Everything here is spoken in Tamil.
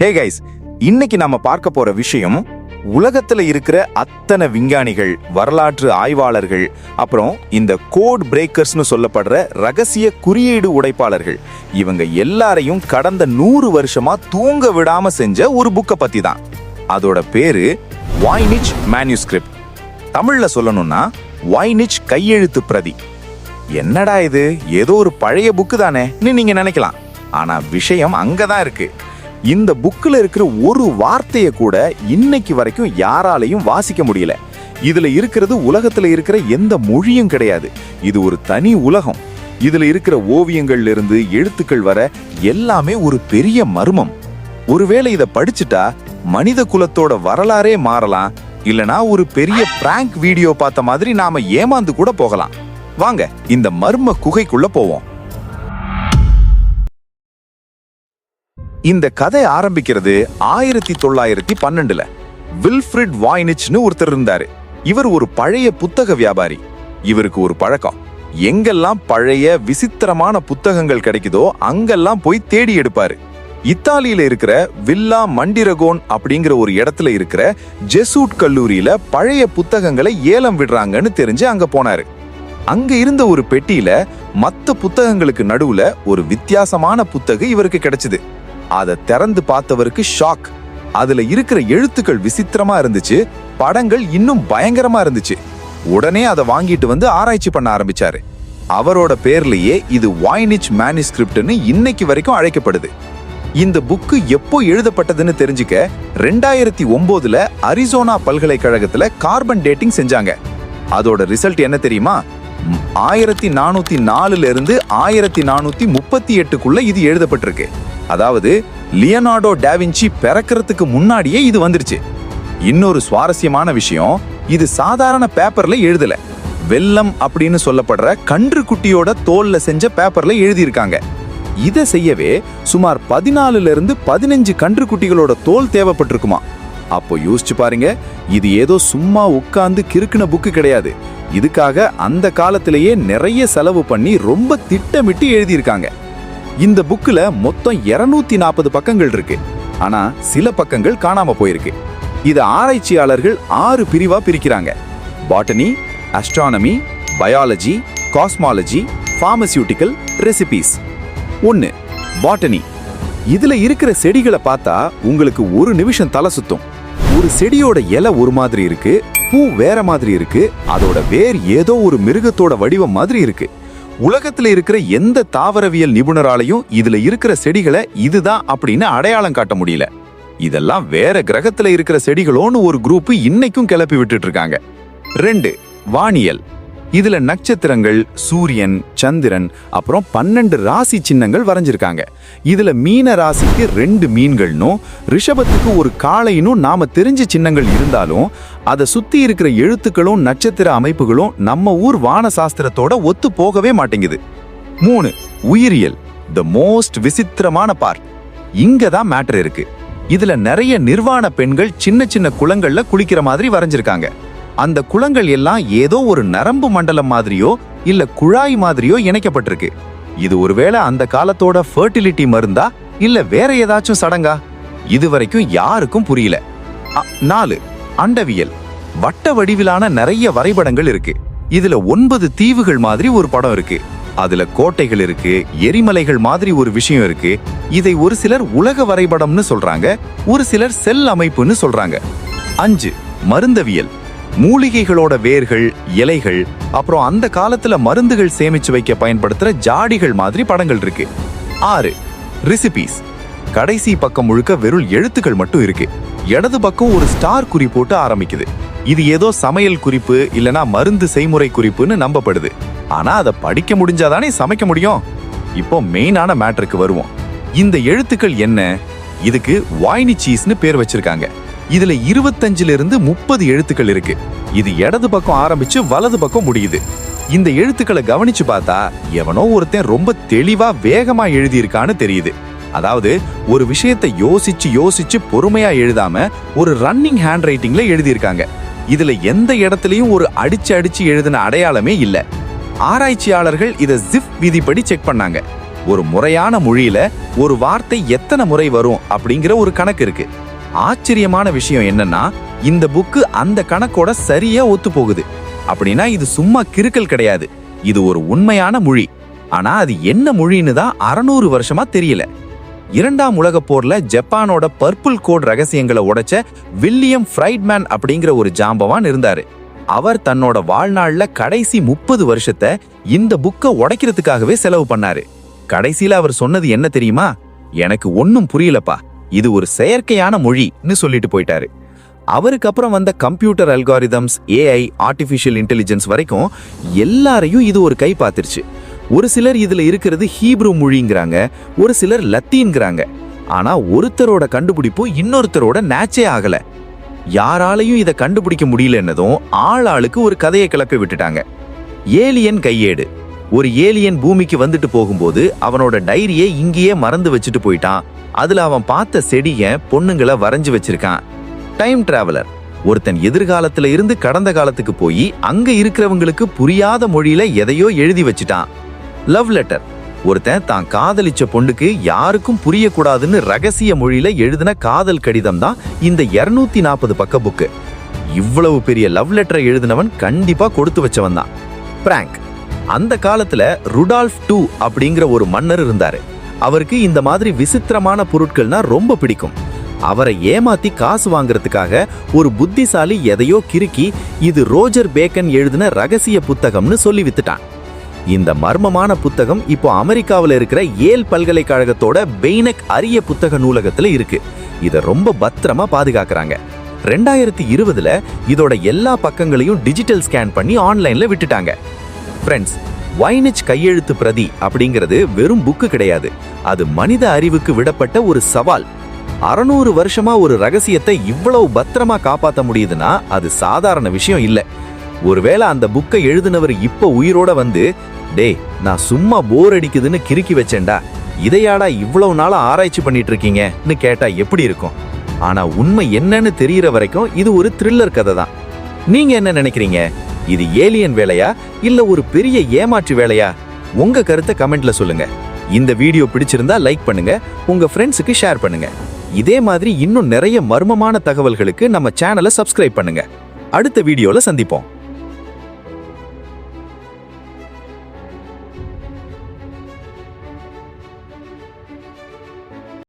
ஹே கைஸ், இன்னைக்கு நாம பார்க்க போற விஷயம் உலகத்துல இருக்கிற அத்தனை விஞ்ஞானிகள், வரலாற்று ஆய்வாளர்கள், அப்புறம் இந்த கோட் பிரேக்கர்ஸ்னு சொல்லப்படுற ரகசிய குறியீடு உடைப்பாளர்கள், இவங்க எல்லாரையும் கடந்த 100 வருஷமா தூங்க விடாம செஞ்ச ஒரு புக்கை பத்தி தான். அதோட பேரு வாய்னிச் மேனுஸ்கிரிப்ட். தமிழ்ல சொல்லணும்னா வாய்னிச் கையெழுத்து பிரதி. என்னடா இது, ஏதோ ஒரு பழைய புக்கு தானே நீங்க நினைக்கலாம். ஆனா விஷயம் அங்கதான் இருக்கு. இந்த புக்கில் இருக்கிற ஒரு வார்த்தையை கூட இன்னைக்கு வரைக்கும் யாராலையும் வாசிக்க முடியல. இதுல இருக்கிறது உலகத்துல இருக்கிற எந்த மொழியும் கிடையாது. இது ஒரு தனி உலகம். இதுல இருக்கிற ஓவியங்கள்ல இருந்து எழுத்துக்கள் வர எல்லாமே ஒரு பெரிய மர்மம். ஒருவேளை இதை படிச்சுட்டா மனித குலத்தோட வரலாறே மாறலாம், இல்லனா ஒரு பெரிய பிராங்க் வீடியோ பார்த்த மாதிரி நாம ஏமாந்து கூட போகலாம். வாங்க இந்த மர்ம குகைக்குள்ள போவோம். இந்த கதை ஆரம்பிக்கிறது 1912ல. வில்ஃப்ரிட் வாய்னிச்னு ஒருத்தர் இருந்தாரு. இவர் ஒரு பழைய புத்தக வியாபாரி. இவருக்கு ஒரு பழக்கம், எங்கெல்லாம் பழைய விசித்திரமான புத்தகங்கள் கிடைக்குதோ அங்கெல்லாம் போய் தேடி எடுப்பாரு. இத்தாலியில இருக்கிற வில்லா மண்டிரகோன் அப்படிங்கிற ஒரு இடத்துல இருக்கிற ஜெசூட் கல்லூரியில பழைய புத்தகங்களை ஏலம் விடுறாங்கன்னு தெரிஞ்சு அங்க போனாரு. அங்க இருந்த ஒரு பெட்டியில மத்த புத்தகங்களுக்கு நடுவுல ஒரு வித்தியாசமான புத்தகம் இவருக்கு கிடைச்சது. அதை திறந்து பார்த்தவருக்கு ஷாக். அதுல இருக்கிற எழுத்துக்கள் விசித்திரமா இருந்துச்சு, படங்கள் இன்னும் பயங்கரமா இருந்துச்சு. உடனே அதை வாங்கிட்டு வந்து ஆராய்ச்சி பண்ண ஆரம்பிச்சாரு. அவரோட பேர்லயே இது வாய்னிச் மேனுஸ்கிரிப்ட்னு இன்னைக்கு வரைக்கும் அழைக்கப்படுது. இந்த புக்கு எப்போ எழுதப்பட்டதுன்னு தெரிஞ்சுக்க 2009ல அரிசோனா பல்கலைக்கழகத்துல கார்பன் டேட்டிங் செஞ்சாங்க. அதோட ரிசல்ட் என்ன தெரியுமா? 1404ல இருந்து 1438க்குள்ள இது எழுதப்பட்டிருக்கு. அதாவது லியோனார்டோ டாவின்சி பிறக்கிறதுக்கு முன்னாடியே இது வந்துருச்சு. இன்னொரு சுவாரஸ்யமான விஷயம், இது சாதாரண பேப்பர்ல எழுதல. வெல்லம் அப்படின்னு சொல்லப்படுற கன்று குட்டியோட தோல்ல செஞ்ச பேப்பர்ல எழுதியிருக்காங்க. இதை செய்யவே சுமார் 14ல இருந்து 15 கன்று குட்டிகளோட தோல் தேவைப்பட்டிருக்குமா. அப்போ யோசிச்சு பாருங்க, இது ஏதோ சும்மா உட்கார்ந்து கிறுக்குன புக்கு கிடையாது. இதுக்காக அந்த காலத்திலேயே நிறைய செலவு பண்ணி ரொம்ப திட்டமிட்டு எழுதியிருக்காங்க. இந்த புக்ல மொத்தம் 240 பக்கங்கள் இருக்கு. ஆனா சில பக்கங்கள் காணாம போயிருக்கு. இது ஆராய்ச்சியாளர்கள் 6 பிரிவா பிரிக்கிறாங்க: botany, astronomy, biology, cosmology, pharmaceutical, recipes. 1. Botany. இதுல இருக்கிற செடிகளை பார்த்தா உங்களுக்கு ஒரு நிமிஷம் தலை சுத்தும். ஒரு செடியோட இலை ஒரு மாதிரி இருக்கு, பூ வேற மாதிரி இருக்கு, அதோட வேர் ஏதோ ஒரு மிருகத்தோட வடிவம் மாதிரி இருக்கு. உலகத்துல இருக்கிற எந்த தாவரவியல் நிபுணராலையும் இதுல இருக்கிற செடிகளை இதுதான் அப்படின்னு அடையாளம் காட்ட முடியல. இதெல்லாம் வேற கிரகத்துல இருக்கிற செடிகளோன்னு ஒரு குரூப் இன்னைக்கும் கிளப்பி விட்டுட்டு இருக்காங்க. 2. வானியல். இதுல நட்சத்திரங்கள், சூரியன், சந்திரன், அப்புறம் 12 ராசி சின்னங்கள் வரைஞ்சிருக்காங்க. இதுல மீன ராசிக்கு 2 மீன்கள்னும் ரிஷபத்துக்கு ஒரு காளைனும் நாம தெரிஞ்ச சின்னங்கள் இருந்தாலும் அதை சுத்தி இருக்கிற எழுத்துக்களும் நட்சத்திர அமைப்புகளும் நம்ம ஊர் வான சாஸ்திரத்தோட ஒத்து போகவே மாட்டேங்குது. 3. உயிரியல். த மோஸ்ட் விசித்திரமான பார்ட். இங்கதான் மேட்டர் இருக்கு. இதுல நிறைய நிர்வாண பெண்கள் சின்ன சின்ன குளங்கள்ல குளிக்கிற மாதிரி வரைஞ்சிருக்காங்க. அந்த குளங்கள் எல்லாம் ஏதோ ஒரு நரம்பு மண்டலம் மாதிரியோ இல்ல குழாய் மாதிரியோ இணைக்கப்பட்டிருக்கு. இது ஒருவேளை அந்த காலத்தோட ஃபர்டிலிட்டி மருந்தா இல்ல வேற ஏதாச்சும் சடங்கா? இதுவரைக்கும் யாருக்கும் புரியல. 4. அண்டவியல். வட்ட வடிவிலான நிறைய வரைபடங்கள் இருக்கு. இதுல 9 தீவுகள் மாதிரி ஒரு படம் இருக்கு. அதுல கோட்டைகள் இருக்கு, எரிமலைகள் மாதிரி ஒரு விஷயம் இருக்கு. இதை ஒரு சிலர் உலக வரைபடம்னு சொல்றாங்க, ஒரு சிலர் செல் அமைப்புன்னு சொல்றாங்க. 5. மருந்தவியல். மூலிகைகளோட வேர்கள், இலைகள், அப்புறம் அந்த காலத்துல மருந்துகள் சேமிச்சு வைக்க பயன்படுத்துற ஜாடிகள் மாதிரி படங்கள் இருக்கு. 6. ரெசிபீஸ். கடைசி பக்கம் முழுக்க வெறும் எழுத்துக்கள் மட்டும் இருக்கு. இடது பக்கம் ஒரு ஸ்டார் குறி போட்டு ஆரம்பிக்குது. இது ஏதோ சமையல் குறிப்பு இல்லனா மருந்து செய்முறை குறிப்புன்னு நம்பப்படுது. ஆனா அதை படிக்க முடிஞ்சாதானே சமைக்க முடியும். இப்போ மெயினான மேட்டருக்கு வருவோம். இந்த எழுத்துக்கள் என்ன? இதுக்கு வாய்னிச்சீஸ்னு பேர் வச்சிருக்காங்க. இதுல 25ல இருந்து 30 எழுத்துக்கள் இருக்கு. இது இடது பக்கம் ஆரம்பிச்சு வலது பக்கம் முடியுது. இந்த எழுத்துக்களை கவனிச்சு பார்த்தா எவனோ ஒருத்தன் ரொம்ப தெளிவா வேகமா எழுதியிருக்கான்னு தெரியுது. அதாவது ஒரு விஷயத்தை யோசிச்சு யோசிச்சு பொறுமையா எழுதாம ஒரு ரன்னிங் ஹேண்ட் ரைட்டிங்ல எழுதியிருக்காங்க. இதுல எந்த இடத்துலயும் ஒரு அடிச்சு எழுதின அடையாளமே இல்ல. ஆராய்ச்சியாளர்கள் இதை ஜிப் விதிப்படி செக் பண்ணாங்க. ஒரு முறையான மொழியில ஒரு வார்த்தை எத்தனை முறை வரும் அப்படிங்கிற ஒரு கணக்கு இருக்கு. ஆச்சரியமான விஷயம் என்னன்னா, இந்த புக்கு அந்த கணக்கோட சரியா ஒத்து போகுது. அப்படின்னா இது சும்மா கிறுக்கல் கிடையாது, இது ஒரு உண்மையான மொழி. ஆனா அது என்ன மொழின்னு தான் 600 வருஷமா தெரியல. 2ஆம் உலகப் போர்ல ஜப்பானோட பர்பிள் கோட் ரகசியங்களை உடைச்ச வில்லியம் ஃப்ரைட்மேன் அப்படிங்கிற ஒரு ஜாம்பவான் இருந்தாரு. அவர் தன்னோட வாழ்நாள்ல கடைசி 30 வருஷத்தை இந்த புக்கை உடைக்கிறதுக்காகவே செலவு பண்ணாரு. கடைசியில அவர் சொன்னது என்ன தெரியுமா? எனக்கு ஒன்னும் புரியலப்பா, இது ஒரு செயற்கையான மொழின்னு சொல்லிட்டு போயிட்டாரு. அவருக்கு அப்புறம் வந்த computer algorithms, AI, artificial intelligence வரைக்கும் எல்லாரையும் இது ஒரு கை பார்த்துருச்சு. ஒரு சிலர் இதுல இருக்கிறது ஹீப்ரு மொழிங்கிறாங்க, ஒரு சிலர் லத்தீன்கிறாங்க. ஆனா ஒருத்தரோட கண்டுபிடிப்பு இன்னொருத்தரோட மேட்சே ஆகல. யாராலையும் இதை கண்டுபிடிக்க முடியலன்னதும் ஆளாளுக்கு ஒரு கதையை கிளப்பி விட்டுட்டாங்க. ஏலியன் கையேடு. ஒரு ஏலியன் பூமிக்கு வந்துட்டு போகும்போது அவனோட டைரியை இங்கேயே மறந்து வச்சுட்டு போயிட்டான். அதுல அவன் பார்த்த செடிய பொண்ணுங்களை வரைஞ்சு வச்சிருக்கான். Time traveller. ஒருத்தன் எதிர்காலத்துல இருந்து கடந்த காலத்துக்கு போய் அங்க இருக்கிறவங்களுக்கு புரியாத மொழியில எதையோ எழுதி வச்சுட்டான். Love letter. ஒருத்தன் தான் காதலிச்ச பொண்ணுக்கு யாருக்கும் புரியக்கூடாதுன்னு ரகசிய மொழியில எழுதின காதல் கடிதம் தான் இந்த 240 பக்க புக்கு. இவ்வளவு பெரிய லவ் லெட்டரை எழுதினவன் கண்டிப்பா கொடுத்து வச்சவன் தான். பிராங்க். அந்த காலத்துல ருடால்ஃப் II அப்படிங்கிற ஒரு மன்னர் இருந்தாரு. அவருக்கு இந்த மாதிரி விசித்திரமான பொருட்கள்னா ரொம்ப பிடிக்கும். அவரை ஏமாத்தி காசு வாங்குறதுக்காக ஒரு புத்திசாலி எதையோ கிறுக்கி இது ரோஜர் பேக்கன் எழுதின ரகசிய புத்தகம்னு சொல்லி வித்துட்டான். இந்த மர்மமான புத்தகம் இப்போ அமெரிக்காவில் இருக்கிற ஏல் பல்கலைக்கழகத்தோட பெய்னக் அரிய புத்தக நூலகத்துல இருக்கு. இதை ரொம்ப பத்திரமா பாதுகாக்கிறாங்க. 2020ல இதோட எல்லா பக்கங்களையும் டிஜிட்டல் ஸ்கேன் பண்ணி ஆன்லைன்ல விட்டுட்டாங்க. ஃப்ரெண்ட்ஸ், வைனிச் கையெழுத்து பிரதி அப்படிங்கிறது வெறும் புக்கு கிடையாது, அது மனித அறிவுக்கு விடப்பட்ட ஒரு சவால். 600 வருஷமா ஒரு ரகசியத்தை இவ்வளவு பத்திரமா காப்பாற்ற முடியுதுன்னா அது சாதாரண விஷயம் இல்ல. ஒருவேளை அந்த புக்கை எழுதினவர் இப்ப உயிரோட வந்து, டேய் நான் சும்மா போர் அடிக்குதுன்னு கிறுக்கி வச்சேன்டா, இதையாடா இவ்வளவு நாளா ஆராய்ச்சி பண்ணிட்டு இருக்கீங்கன்னு கேட்டா எப்படி இருக்கும்? ஆனா உண்மை என்னன்னு தெரியற வரைக்கும் இது ஒரு த்ரில்லர் கதை தான். நீங்க என்ன நினைக்கிறீங்க? இது ஏலியன் வேலையா இல்ல ஒரு பெரிய ஏமாற்று வேலையா? உங்க கருத்தை கமெண்ட்ல சொல்லுங்க. இந்த வீடியோ பிடிச்சிருந்தா லைக் பண்ணுங்க, உங்க ஃப்ரெண்ட்ஸுக்கு ஷேர் பண்ணுங்க. இதே மாதிரி இன்னும் நிறைய மர்மமான தகவல்களுக்கு நம்ம சேனலை சப்ஸ்கிரைப் பண்ணுங்க. அடுத்த வீடியோல சந்திப்போம்.